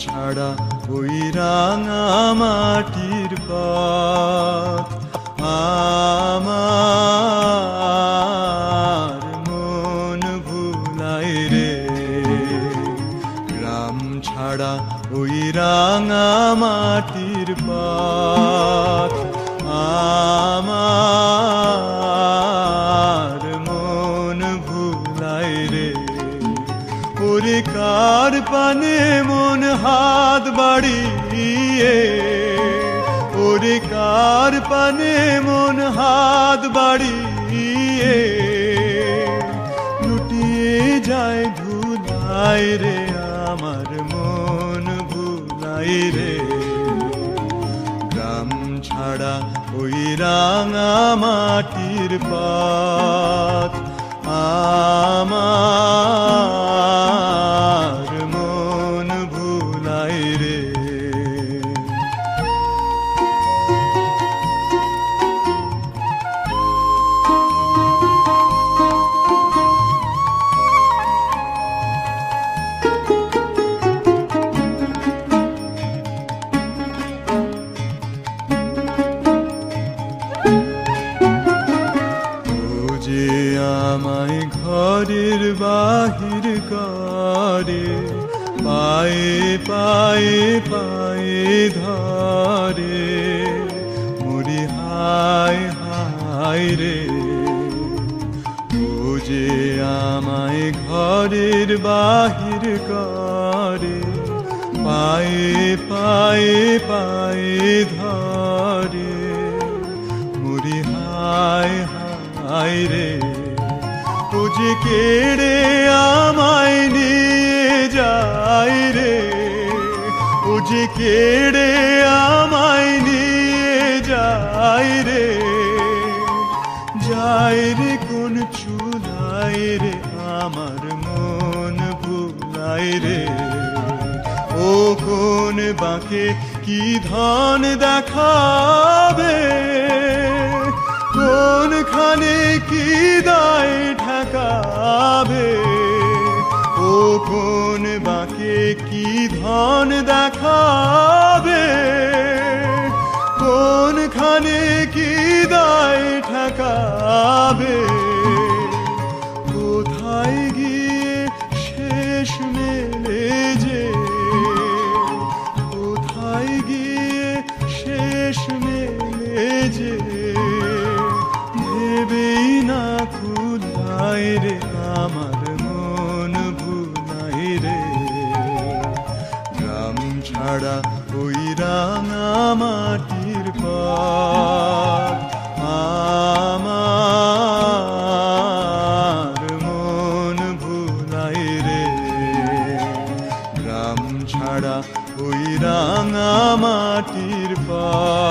ছাড়া ওই রাঙা মাটির পথ আমার মন ভুলাই রে। গ্রাম ছাড়া ওই রাঙা মাটির পথ আমার মন ভুলাই রে। ওরে কার পানে মন হাত বাড়িয়ে, ওরে কার পানে মন হাত বাড়িয়ে লুটিয়ে যায় ধুলাই রে। আমার মন ভুলাই রে। গ্রাম ছাড়া ওই রাঙা মাটির পথ আমার মন ভুলাই রে। আমায় ঘরের বাহির করে, পায়ে পায়ে পায়ে ধরে, মরি হায় হায় রে। ও যে আমায় ঘরের বাহির করে, পায়ে পায়ে পায়ে ধরে, মরি হায় হায় রে। ও যে কেড়ে আমায় নিয়ে যায় রে, ও যে কেড়ে আমায় নিয়ে যায় রে। যায় রে কোন চুলাই রে, আমার মন ভুলাই রে। ও কোন বাঁকে কি ধন দেখাবে, কোনখানে কি দায় ঠেকাবে। ও কোন বাঁকে কি ধন দেখাবে, কোনখানে কি দায় ঠেকাবে। কোথায় গিয়ে শেষ মেলে যে, কোথায় গিয়ে শেষ মেলে যে, ভেবেই না খুলাই রে। আমার মন ভুলাই রে। গ্রাম ছাড়া ওই রাঙা মাটির পথ আমার মন ভুলাই রে। গ্রাম ছাড়া ওই রাঙা মাটির পথ